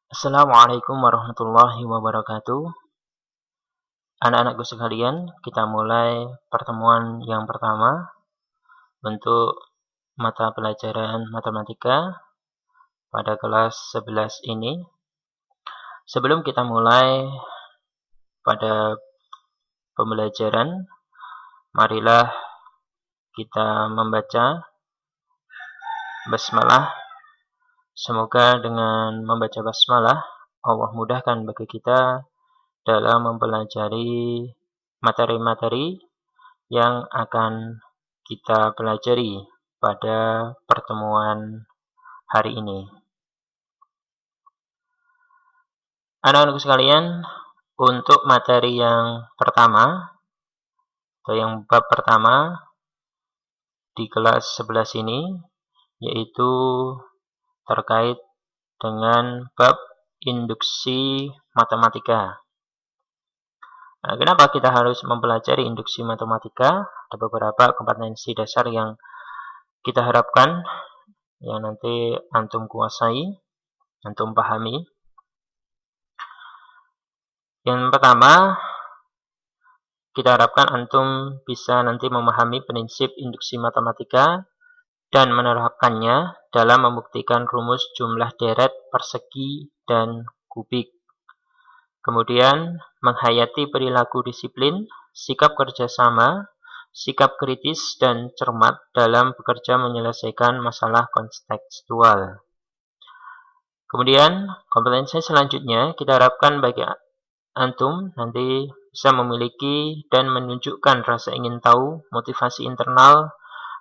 Assalamualaikum warahmatullahi wabarakatuh. Anak-anakku sekalian, kita mulai pertemuan yang pertama untuk mata pelajaran matematika pada kelas 11 ini. Sebelum kita mulai pada pembelajaran, marilah kita membaca basmalah. Semoga dengan membaca basmalah, Allah mudahkan bagi kita dalam mempelajari materi-materi yang akan kita pelajari pada pertemuan hari ini. Anak-anakku sekalian, untuk materi yang pertama atau yang bab pertama di kelas 11 ini, yaitu terkait dengan bab induksi matematika. Nah, kenapa kita harus mempelajari induksi matematika? Ada beberapa kompetensi dasar yang kita harapkan yang nanti antum kuasai, antum pahami. Yang pertama, kita harapkan antum bisa nanti memahami prinsip induksi matematika dan menerapkannya dalam membuktikan rumus jumlah deret, persegi, dan kubik. Kemudian, menghayati perilaku disiplin, sikap kerjasama, sikap kritis, dan cermat dalam bekerja menyelesaikan masalah kontekstual. Kemudian, kompetensi selanjutnya kita harapkan bagi antum nanti bisa memiliki dan menunjukkan rasa ingin tahu, motivasi internal,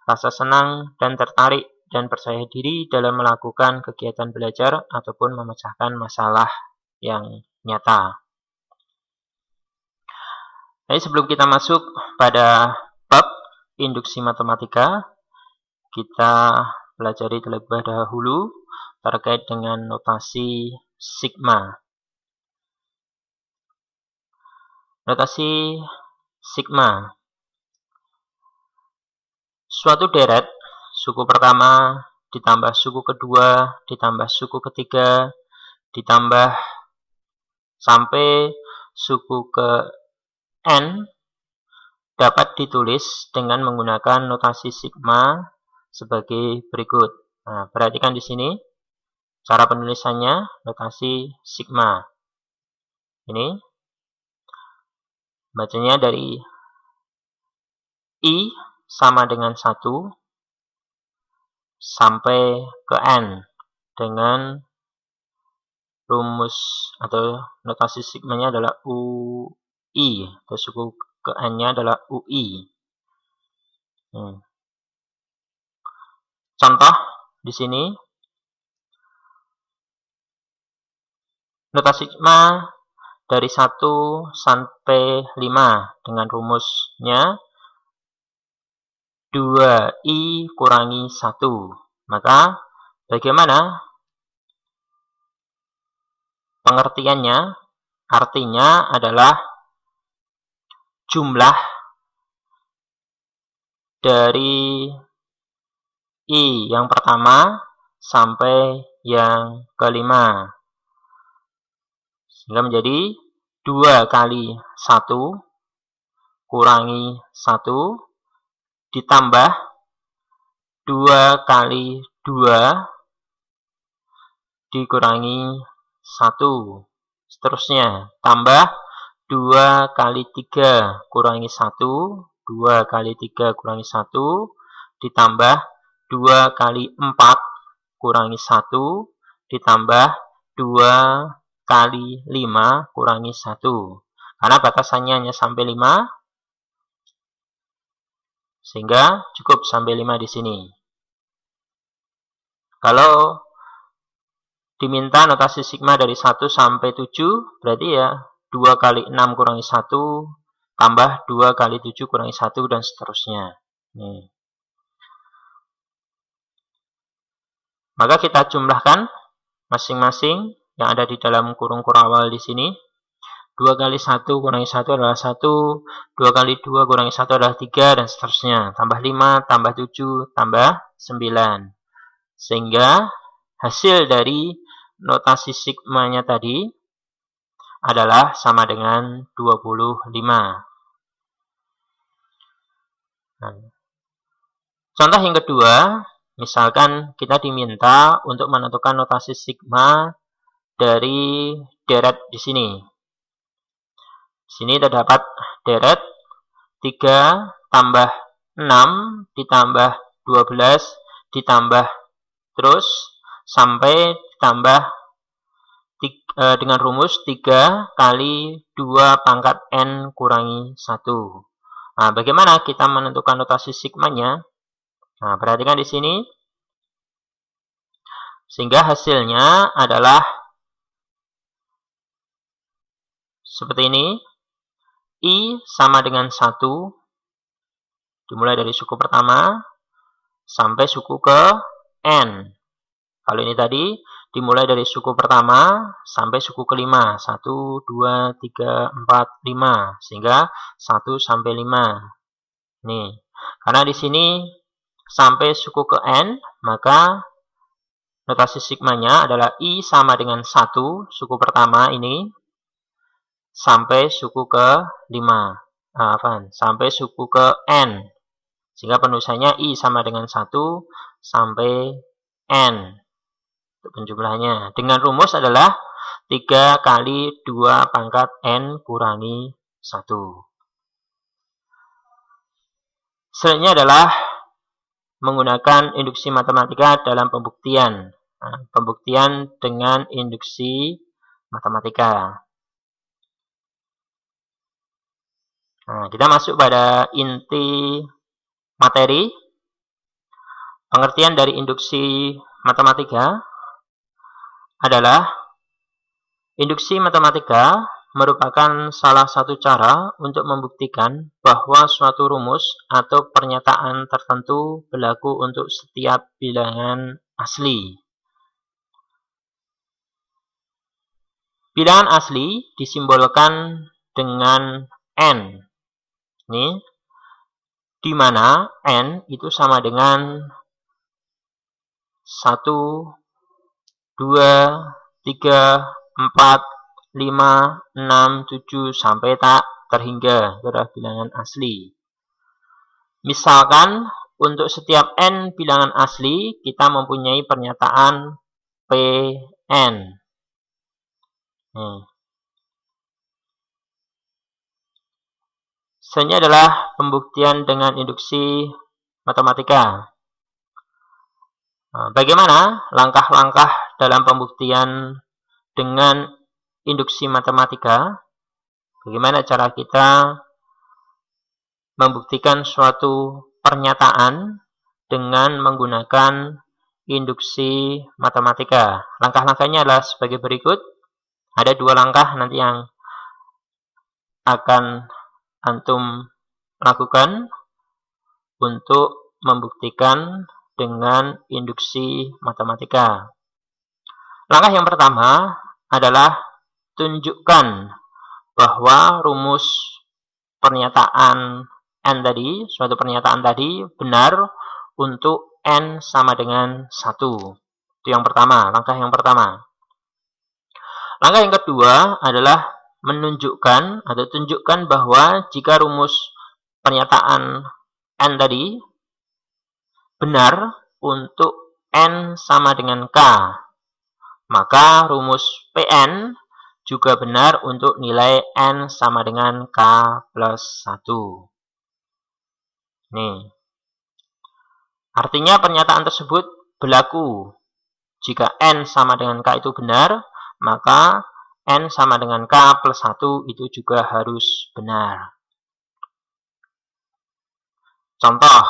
rasa senang dan tertarik dan percaya diri dalam melakukan kegiatan belajar ataupun memecahkan masalah yang nyata. Jadi sebelum kita masuk pada bab induksi matematika, kita pelajari terlebih dahulu terkait dengan notasi sigma. Notasi sigma. Suatu deret, suku pertama ditambah suku kedua, ditambah suku ketiga, ditambah sampai suku ke N dapat ditulis dengan menggunakan notasi sigma sebagai berikut. Nah, perhatikan di sini cara penulisannya, notasi sigma. Ini bacanya dari I sama dengan 1 sampai ke N dengan rumus atau notasi sigmanya adalah UI, atau suku ke N-nya adalah UI. Contoh di sini, notasi sigma dari 1 sampai 5 dengan rumusnya 2I kurangi 1. Maka bagaimana pengertiannya? Artinya adalah jumlah dari I yang pertama sampai yang kelima. Sehingga menjadi 2 kali 1 kurangi 1 ditambah 2 kali 2 dikurangi 1. Seterusnya, tambah 2 kali 3 kurangi 1, 2 kali 3 kurangi 1, ditambah 2 kali 4 kurangi 1, ditambah 2 kali 5 kurangi 1. Karena batasannya hanya sampai 5, sehingga cukup sampai 5 di sini. Kalau diminta notasi sigma dari 1 sampai 7, berarti ya 2 kali 6 kurangi 1, tambah 2 kali 7 kurangi 1, dan seterusnya. Nih. Maka kita jumlahkan masing-masing yang ada di dalam kurung kurawal di sini. 2 kali 1 kurangi 1 adalah 1, 2 kali 2 kurangi 1 adalah 3, dan seterusnya. Tambah 5, tambah 7, tambah 9. Sehingga hasil dari notasi sigmanya tadi adalah sama dengan 25. Nah, contoh yang kedua, misalkan kita diminta untuk menentukan notasi sigma dari deret di sini. Di sini terdapat deret 3 tambah 6 ditambah 12 ditambah terus sampai ditambah dengan rumus 3 kali 2 pangkat n kurangi 1. Nah, bagaimana kita menentukan notasi sigmanya? Nah, perhatikan di sini. Sehingga hasilnya adalah seperti ini. I sama dengan 1. Dimulai dari suku pertama sampai suku ke n. Kalau ini tadi dimulai dari suku pertama sampai suku kelima. 1, 2, 3, 4, 5. Sehingga 1 sampai 5. Nih. Karena di sini sampai suku ke n, maka notasi sigmanya adalah I sama dengan 1, suku pertama ini, sampai suku ke 5. Sampai suku ke n. Sehingga penulisannya I sama dengan 1 sampai n. Untuk penjumlahannya. Dengan rumus adalah 3 kali 2 pangkat n kurangi 1. Selanjutnya adalah menggunakan induksi matematika dalam pembuktian. Nah, pembuktian dengan induksi matematika. Nah, kita masuk pada inti materi. Pengertian dari induksi matematika adalah induksi matematika merupakan salah satu cara untuk membuktikan bahwa suatu rumus atau pernyataan tertentu berlaku untuk setiap bilangan asli. Bilangan asli disimbolkan dengan n. Ini, di mana n itu sama dengan 1, 2, 3, 4, 5, 6, 7, sampai tak terhingga. Itu adalah bilangan asli. Misalkan, untuk setiap n bilangan asli, kita mempunyai pernyataan Pn. Selanjutnya adalah pembuktian dengan induksi matematika. Bagaimana langkah-langkah dalam pembuktian dengan induksi matematika? Bagaimana cara kita membuktikan suatu pernyataan dengan menggunakan induksi matematika? Langkah-langkahnya adalah sebagai berikut. Ada 2 langkah nanti yang akan antum lakukan untuk membuktikan dengan induksi matematika. Langkah yang pertama adalah tunjukkan bahwa rumus pernyataan n tadi, suatu pernyataan tadi benar untuk n sama dengan 1. Itu yang pertama, langkah yang pertama. Langkah yang kedua adalah menunjukkan atau tunjukkan bahwa jika rumus pernyataan n tadi benar untuk n sama dengan k, maka rumus Pn juga benar untuk nilai n sama dengan k plus 1. Nih. Artinya pernyataan tersebut berlaku. Jika n sama dengan k itu benar, maka n sama dengan k plus 1 itu juga harus benar. Contoh.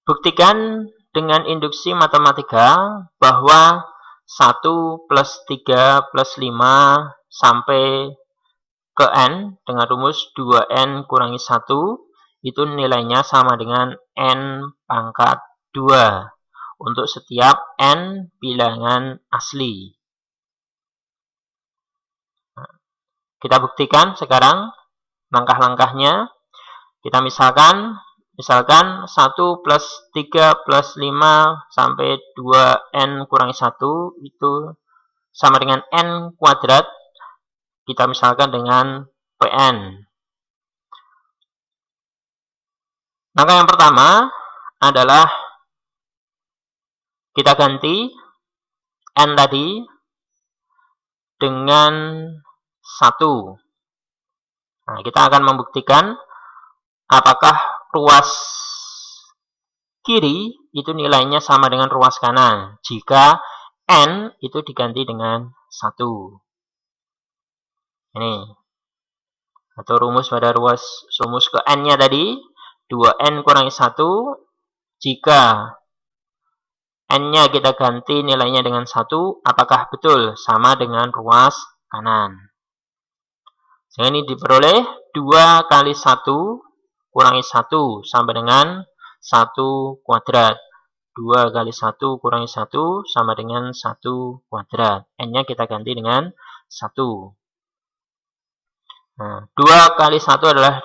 Buktikan dengan induksi matematika bahwa 1 plus 3 plus 5 sampai ke n dengan rumus 2n kurangi 1 itu nilainya sama dengan n pangkat 2 untuk setiap n bilangan asli. Kita buktikan sekarang langkah-langkahnya. Kita misalkan Misalkan 1 plus 3 plus 5 sampai 2n kurangi 1 itu sama dengan n kuadrat. Kita misalkan dengan Pn. Langkah yang pertama adalah kita ganti n tadi dengan 1. Nah, kita akan membuktikan apakah ruas kiri itu nilainya sama dengan ruas kanan jika n itu diganti dengan 1. Ini. Atau rumus pada rumus ke n-nya tadi, 2n kurangi 1, jika n-nya kita ganti nilainya dengan 1, apakah betul sama dengan ruas kanan? Sehingga ini diperoleh 2 kali 1 kurangi 1 sama dengan 1 kuadrat. 2 kali 1 kurangi 1 sama dengan 1 kuadrat. N-nya kita ganti dengan 1. Nah, 2 kali 1 adalah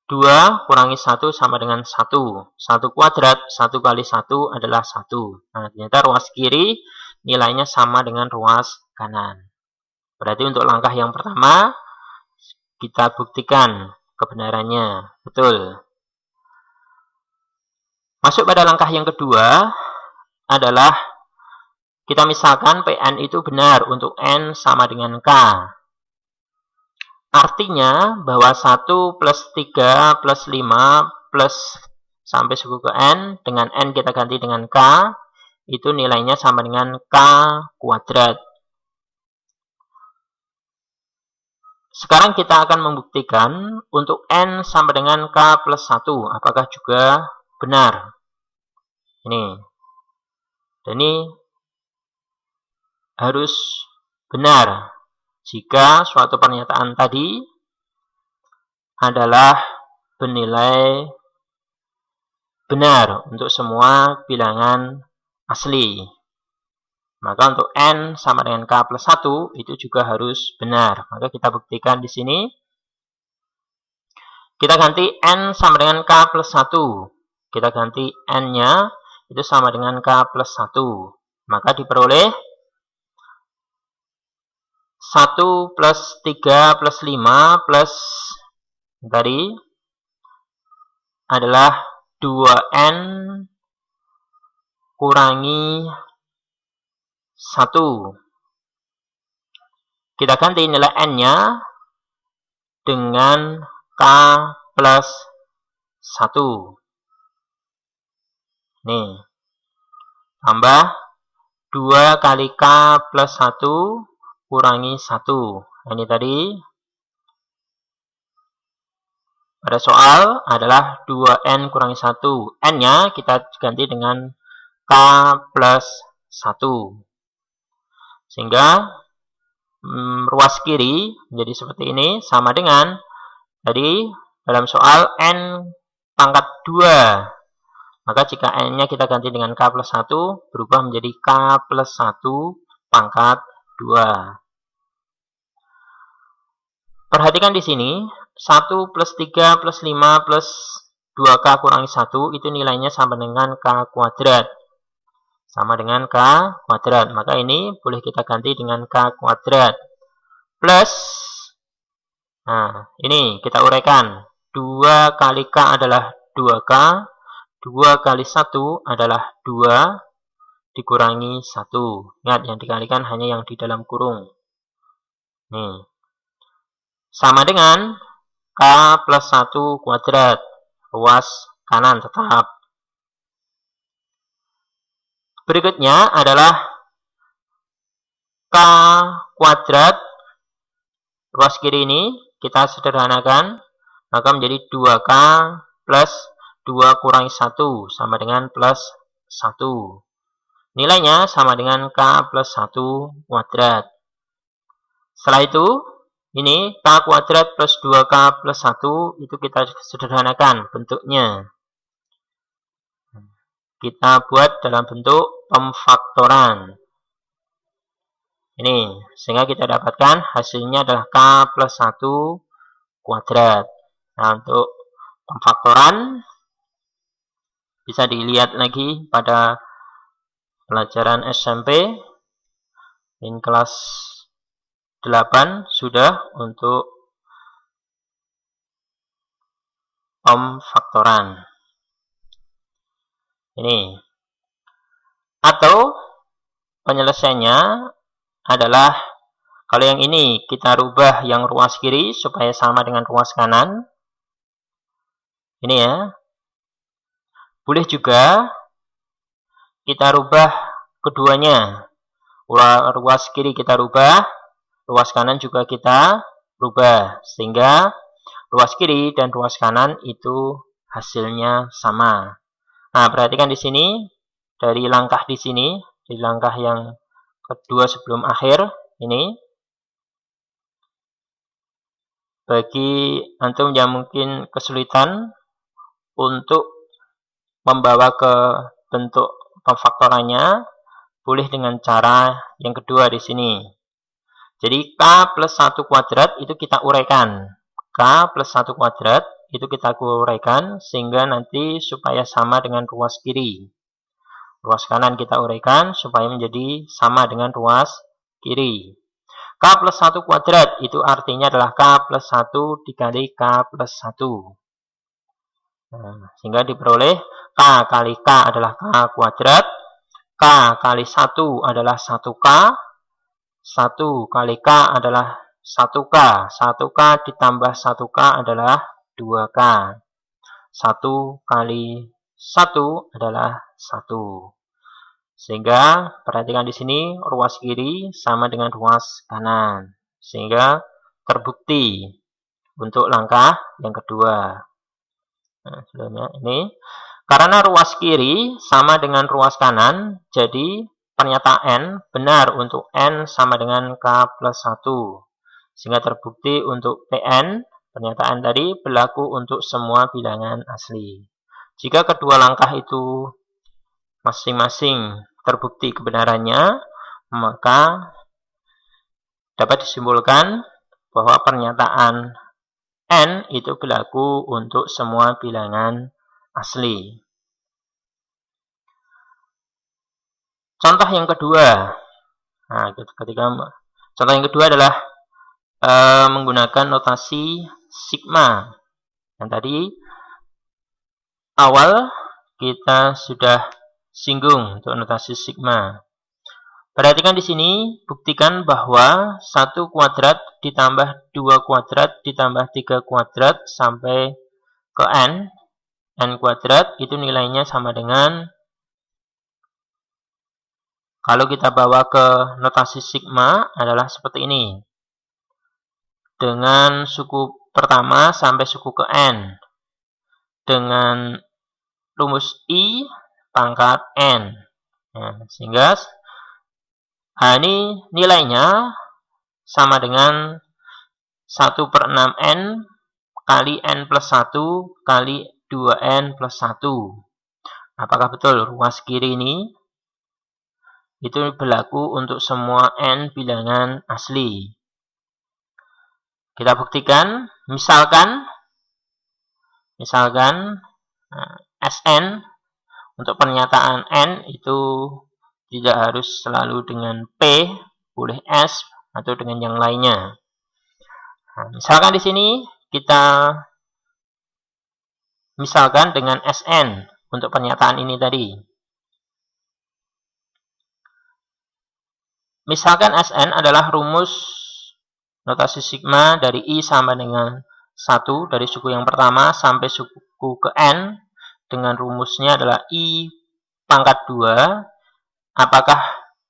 2 kurangi 1 sama dengan 1. 1 kuadrat, 1 kali 1 adalah 1. Nah, ternyata ruas kiri nilainya sama dengan ruas kanan. Berarti untuk langkah yang pertama, kita buktikan kebenarannya. Betul. Masuk pada langkah yang kedua adalah kita misalkan Pn itu benar untuk n sama dengan K. Artinya bahwa 1 plus 3 plus 5 plus sampai suku ke n, dengan n kita ganti dengan K, itu nilainya sama dengan K kuadrat. Sekarang kita akan membuktikan untuk n sama dengan K plus 1. Apakah juga benar? Ini. Dan ini harus benar jika suatu pernyataan tadi adalah bernilai benar untuk semua bilangan asli. Maka untuk n sama dengan K plus 1 itu juga harus benar. Maka kita buktikan di sini. Kita ganti n sama dengan K plus 1. Kita ganti n-nya itu sama dengan K plus 1. Maka diperoleh 1 plus 3 plus 5 plus tadi adalah 2n kurangi 1. Kita ganti nilai n-nya dengan K plus 1. Nih. Tambah 2 kali K plus 1 kurangi 1. Ini tadi pada soal adalah 2n kurangi 1. N-nya kita ganti dengan K plus 1. Sehingga ruas kiri menjadi seperti ini, sama dengan tadi dalam soal n pangkat 2. Maka jika n-nya kita ganti dengan K plus 1, berubah menjadi K plus 1 pangkat 2. Perhatikan di sini, 1 plus 3 plus 5 plus 2K kurangi 1, itu nilainya sama dengan K kuadrat. Sama dengan K kuadrat. Maka ini boleh kita ganti dengan K kuadrat. Plus, nah ini kita uraikan. 2 kali K adalah 2K. 2 kali 1 adalah 2 dikurangi 1. Ingat, yang dikalikan hanya yang di dalam kurung. Nih. Sama dengan K plus 1 kuadrat. Ruas kanan tetap. Berikutnya adalah K kuadrat. Ruas kiri ini kita sederhanakan. Maka menjadi 2K plus 2 kurangi 1 sama dengan plus 1. Nilainya sama dengan K plus 1 kuadrat. Setelah itu, ini K kuadrat plus 2K plus 1 itu kita sederhanakan bentuknya. Kita buat dalam bentuk pemfaktoran. Ini, sehingga kita dapatkan hasilnya adalah K plus 1 kuadrat. Nah, untuk pemfaktoran. Bisa dilihat lagi pada pelajaran SMP in kelas 8 sudah untuk pemfaktoran. Ini. Atau penyelesaiannya adalah kalau yang ini kita rubah yang ruas kiri supaya sama dengan ruas kanan. Ini ya. Boleh juga kita rubah keduanya. Ruas kiri kita rubah, ruas kanan juga kita rubah. Sehingga ruas kiri dan ruas kanan itu hasilnya sama. Nah, perhatikan di sini, dari langkah di sini, di langkah yang kedua sebelum akhir, ini. Bagi antum yang mungkin kesulitan untuk membawa ke bentuk pemfaktorannya, boleh dengan cara yang kedua di sini. Jadi K plus 1 kuadrat itu kita uraikan. K plus 1 kuadrat itu kita uraikan sehingga nanti supaya sama dengan ruas kiri. Ruas kanan kita uraikan supaya menjadi sama dengan ruas kiri. K plus 1 kuadrat itu artinya adalah K plus 1 dikali K plus 1. Nah, sehingga diperoleh K kali K adalah K kuadrat, K kali 1 adalah 1K, 1 kali K adalah 1K, 1K ditambah 1K adalah 2K, 1 kali 1 adalah 1. Sehingga perhatikan di sini ruas kiri sama dengan ruas kanan. Sehingga terbukti untuk langkah yang kedua. Nah, sebelumnya ini karena ruas kiri sama dengan ruas kanan, jadi pernyataan benar untuk N sama dengan K plus 1. Sehingga terbukti untuk Pn, pernyataan tadi berlaku untuk semua bilangan asli. Jika kedua langkah itu masing-masing terbukti kebenarannya, maka dapat disimpulkan bahwa pernyataan N itu berlaku untuk semua bilangan asli. Contoh yang kedua. Nah, contoh yang kedua adalah menggunakan notasi sigma. Yang tadi awal kita sudah singgung untuk notasi sigma. Perhatikan di sini, buktikan bahwa 1 kuadrat ditambah 2 kuadrat ditambah 3 kuadrat sampai ke N kuadrat itu nilainya sama dengan, kalau kita bawa ke notasi sigma adalah seperti ini. Dengan suku pertama sampai suku ke N. Dengan rumus I pangkat N. Nah, sehingga ini nilainya sama dengan 1/6N kali N plus 1 kali 2N plus 1. Apakah betul ruas kiri ini itu berlaku untuk semua N bilangan asli? Kita buktikan, misalkan Sn untuk pernyataan N itu tidak harus selalu dengan P, boleh S atau dengan yang lainnya. Nah, misalkan di sini kita misalkan dengan Sn untuk pernyataan ini tadi. Misalkan Sn adalah rumus notasi sigma dari I sama dengan 1 dari suku yang pertama sampai suku ke N dengan rumusnya adalah I pangkat 2. Apakah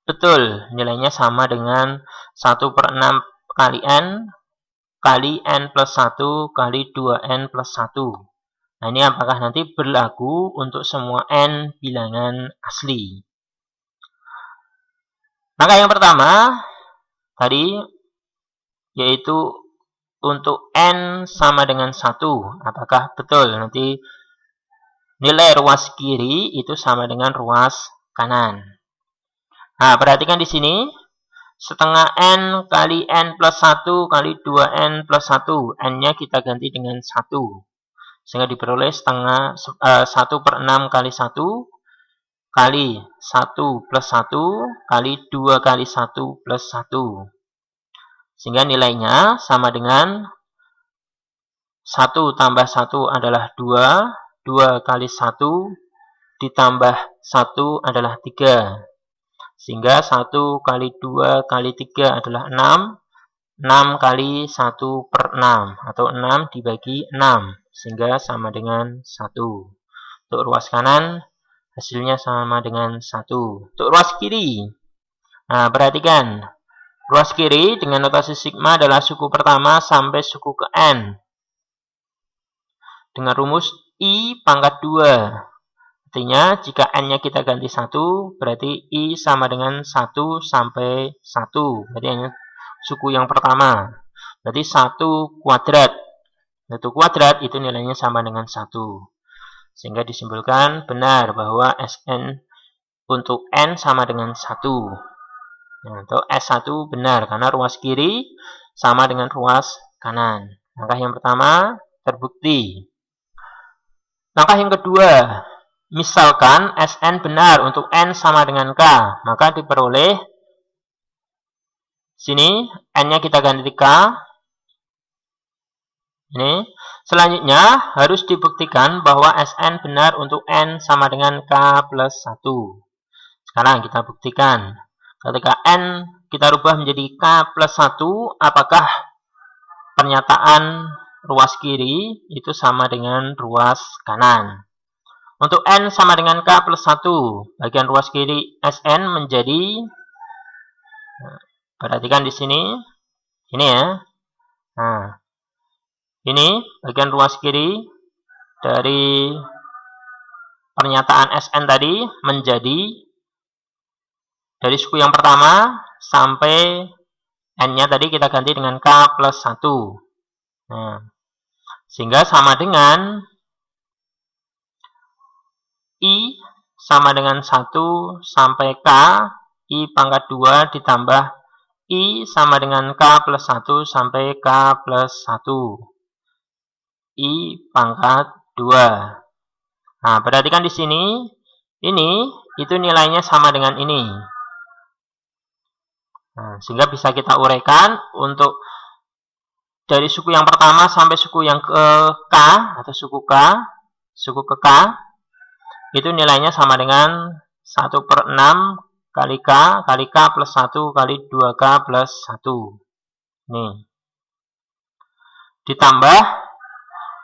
betul nilainya sama dengan 1/6 kali N kali N plus 1 kali 2N plus 1. Nah, ini apakah nanti berlaku untuk semua N bilangan asli? Maka yang pertama tadi yaitu untuk N sama dengan 1. Apakah betul nanti nilai ruas kiri itu sama dengan ruas kanan? Nah, perhatikan di sini. Setengah N kali N plus 1 kali 2N plus 1. N-nya kita ganti dengan 1. Sehingga diperoleh 1/6 kali 1 kali 1 plus 1 kali 2 kali 1 plus 1. Sehingga nilainya sama dengan 1 tambah 1 adalah 2, 2 kali 1 ditambah 1 adalah 3. Sehingga 1 kali 2 kali 3 adalah 6. 6 kali 1/6 atau 6 dibagi 6. Sehingga sama dengan 1. Untuk ruas kanan, hasilnya sama dengan 1. Untuk ruas kiri, nah perhatikan. Ruas kiri dengan notasi sigma adalah suku pertama sampai suku ke N. Dengan rumus I pangkat 2. Artinya, jika N-nya kita ganti 1, berarti I sama dengan 1 sampai 1. Berarti hanya suku yang pertama. Berarti 1 kuadrat. 1 kuadrat itu nilainya sama dengan 1. Sehingga disimpulkan benar bahwa Sn untuk N sama dengan 1. Nah, untuk S1 benar, karena ruas kiri sama dengan ruas kanan. Langkah yang pertama terbukti. Langkah yang kedua, misalkan Sn benar untuk N sama dengan K, maka diperoleh sini N-nya kita ganti K. Ini. Selanjutnya harus dibuktikan bahwa Sn benar untuk N sama dengan K plus 1. Sekarang kita buktikan. Ketika N kita rubah menjadi K plus 1, apakah pernyataan ruas kiri itu sama dengan ruas kanan? Untuk N sama dengan K plus 1, bagian ruas kiri Sn menjadi, perhatikan di sini, ini ya. Nah, ini bagian ruas kiri dari pernyataan Sn tadi menjadi dari suku yang pertama sampai N-nya tadi kita ganti dengan K plus 1. Nah, sehingga sama dengan I sama dengan 1 sampai K, I pangkat 2 ditambah I sama dengan K plus 1 sampai K plus 1. I pangkat 2. Nah, perhatikan di sini, ini itu nilainya sama dengan ini. Nah, sehingga bisa kita uraikan untuk dari suku yang pertama sampai suku yang ke K atau suku ke K, itu nilainya sama dengan 1/6 kali K plus 1 kali 2K plus 1. Nih. Ditambah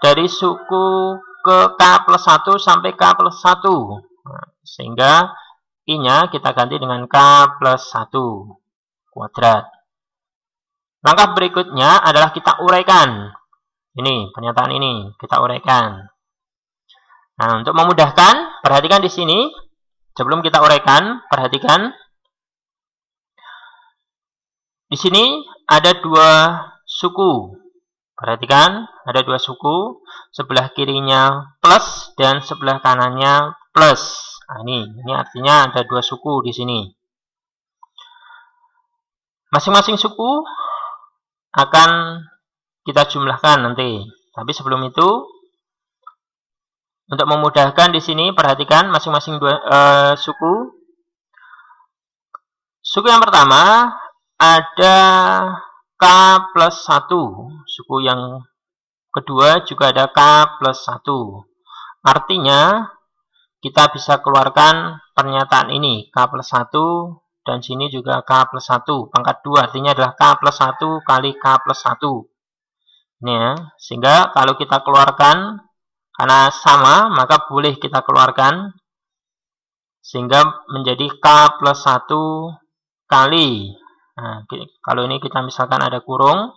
dari suku ke K plus 1 sampai K plus 1. Nah, sehingga I-nya kita ganti dengan K plus 1 kuadrat. Langkah berikutnya adalah kita uraikan. Ini, pernyataan ini kita uraikan. Nah, untuk memudahkan, perhatikan di sini. Sebelum kita uraikan, perhatikan. Di sini ada 2 suku. Perhatikan, ada 2 suku. Sebelah kirinya plus dan sebelah kanannya plus. Nah, ini artinya ada 2 suku di sini. Masing-masing suku akan kita jumlahkan nanti. Tapi sebelum itu, untuk memudahkan di sini, perhatikan masing-masing 2 suku. Suku yang pertama ada K plus 1. Suku yang kedua juga ada K plus 1. Artinya, kita bisa keluarkan pernyataan ini, K plus 1, dan sini juga K plus 1. Pangkat 2 artinya adalah K plus 1 kali K plus 1. Ini ya. Sehingga kalau kita keluarkan, karena sama, maka boleh kita keluarkan. Sehingga menjadi K plus 1 kali. Nah, kalau ini kita misalkan ada kurung.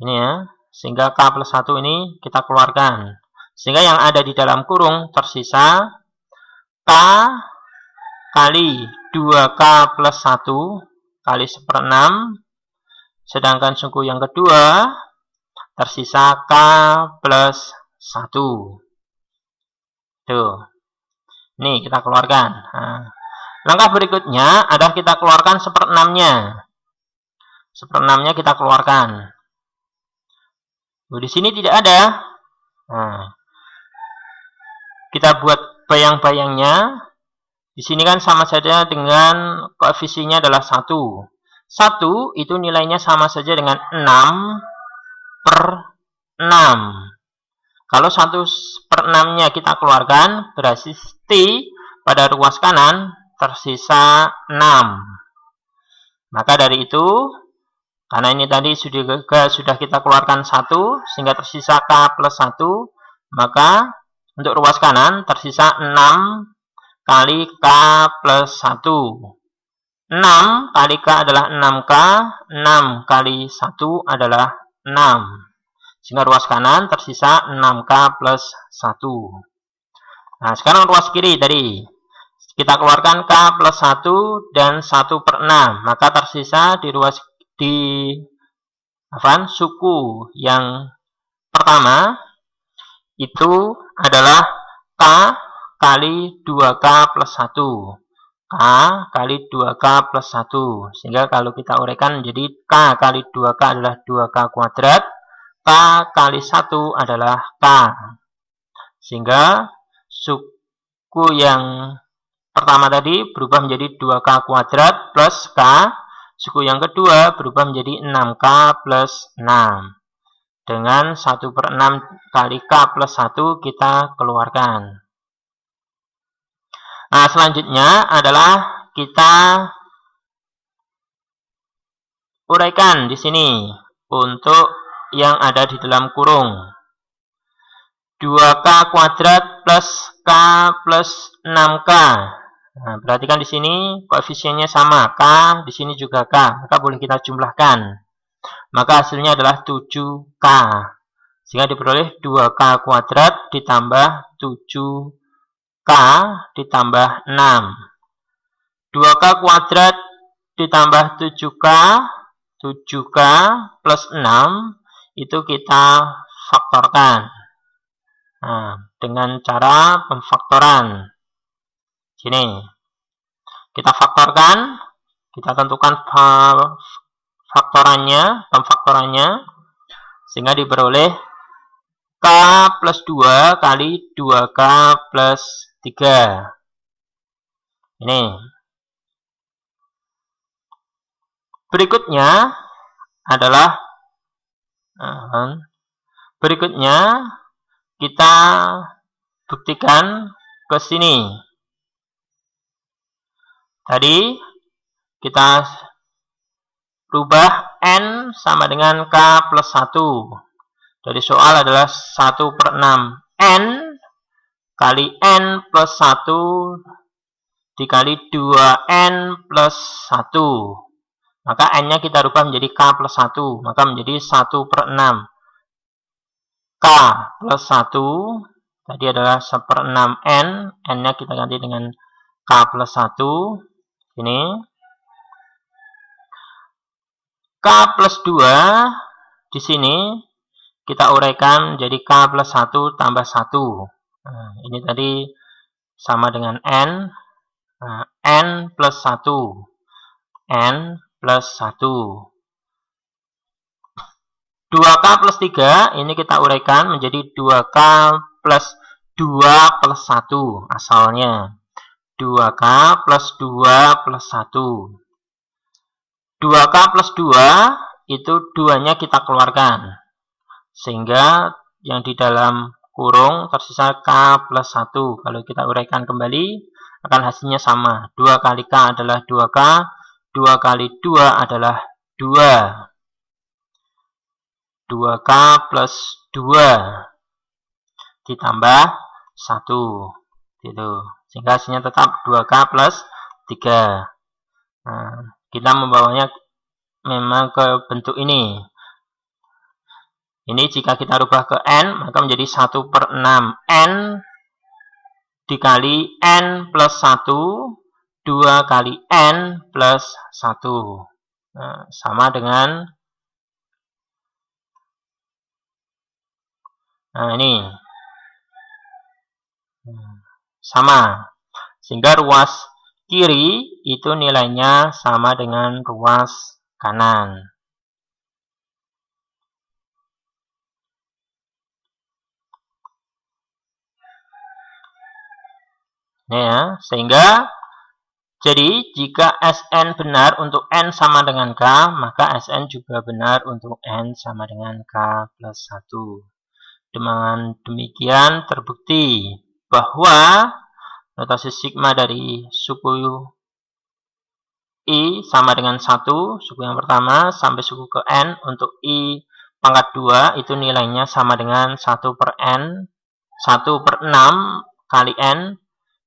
Ini ya. Sehingga K plus 1 ini kita keluarkan. Sehingga yang ada di dalam kurung tersisa K kali 2K plus 1 kali 1/6. Sedangkan suku yang kedua tersisa K plus 1. Tuh. Ini kita keluarkan. Nah, langkah berikutnya adalah kita keluarkan 1/6-nya. 1/6-nya kita keluarkan. Di sini tidak ada. Nah, kita buat bayang-bayangnya. Di sini kan sama saja dengan koefisiennya adalah 1. 1 itu nilainya sama saja dengan 6/6. Kalau 1/6-nya kita keluarkan, berarti T pada ruas kanan tersisa 6. Maka dari itu, karena ini tadi sudah kita keluarkan 1, sehingga tersisa K plus 1, maka untuk ruas kanan tersisa 6 kali K plus 1. 6 kali K adalah 6K, 6 kali 1 adalah 6. Sehingga ruas kanan tersisa 6K plus 1. Nah, sekarang ruas kiri tadi. Kita keluarkan K plus 1 dan 1/6. Maka tersisa di suku yang pertama itu adalah K kali 2K plus 1. K kali 2K plus 1. Sehingga kalau kita uraikan menjadi K kali 2K adalah 2K kuadrat. K kali 1 adalah K. Sehingga suku yang pertama tadi berubah menjadi 2K kuadrat plus K. Suku yang kedua berubah menjadi 6K plus 6. Dengan 1/6 kali K plus 1 kita keluarkan. Nah, selanjutnya adalah kita uraikan di sini untuk yang ada di dalam kurung. 2K kuadrat plus K plus 6K. Nah, perhatikan di sini koefisiennya sama, K, di sini juga K. Maka boleh kita jumlahkan. Maka hasilnya adalah 7K. Sehingga diperoleh 2K kuadrat ditambah 7K ditambah 6. 2K kuadrat ditambah 7K, 7K plus 6, itu kita faktorkan. Nah, dengan cara pemfaktoran. Sini. Kita faktorkan, kita tentukan pemfaktorannya, sehingga diperoleh K plus 2 kali 2K plus 3. Ini. Berikutnya kita buktikan ke sini. Tadi kita rubah N sama dengan K plus 1. Dari soal adalah 1/6 N kali N plus 1 dikali 2N plus 1. Maka N-nya kita rubah menjadi K plus 1. Maka menjadi 1/6 K plus 1. Tadi adalah 1/6 N. N-nya kita ganti dengan K plus 1. Ini. K plus 2. Di sini kita uraikan menjadi K plus 1 tambah 1. Nah, ini tadi sama dengan N. Nah, N plus 1. N plus 1. 2K plus 3, ini kita uraikan menjadi 2K plus 2 plus 1 asalnya. 2K plus 2 plus 1. 2K plus 2, itu 2-nya kita keluarkan. Sehingga yang di dalam kurung tersisa K plus 1. Kalau kita uraikan kembali, akan hasilnya sama. 2 kali K adalah 2K, 2 kali 2 adalah 2. 2K plus 2 ditambah 1. Gitu. Sehingga hasilnya tetap 2K plus 3. Nah, kita membawanya memang ke bentuk ini. Ini jika kita rubah ke N, maka menjadi 1/6 N dikali N plus 1, 2 kali N plus 1. Nah, sama dengan ini. Sama. Sehingga ruas kiri itu nilainya sama dengan ruas kanan. Ya, sehingga jadi jika Sn benar untuk n sama dengan K, maka Sn juga benar untuk n sama dengan K plus 1. Dengan demikian terbukti bahwa notasi sigma dari suku I sama dengan 1, suku yang pertama, sampai suku ke N untuk I pangkat 2, itu nilainya sama dengan 1 per N, 1 per 6 kali N,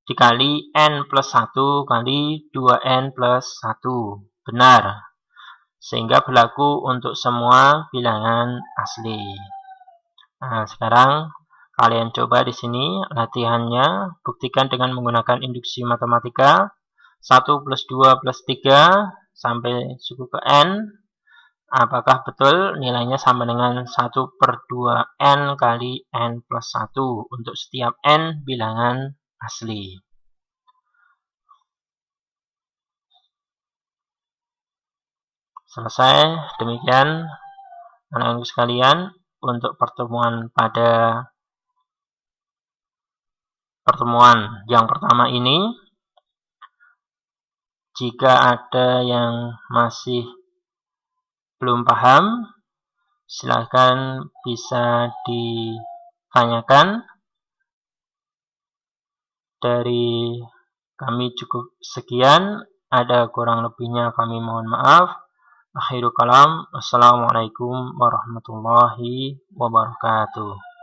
dikali N plus 1 kali 2N plus 1. Benar. Sehingga berlaku untuk semua bilangan asli. Nah, sekarang kalian coba di sini latihannya, buktikan dengan menggunakan induksi matematika. 1 plus 2 plus 3 sampai suku ke N, apakah betul nilainya sama dengan 1 per 2N kali N plus 1 untuk setiap N bilangan asli. Selesai. Demikian anak-anak sekalian untuk pertemuan pada pertemuan yang pertama ini. Jika ada yang masih belum paham, silakan bisa ditanyakan. Dari kami cukup sekian, ada kurang lebihnya kami mohon maaf. Akhirul kalam, wassalamualaikum warahmatullahi wabarakatuh.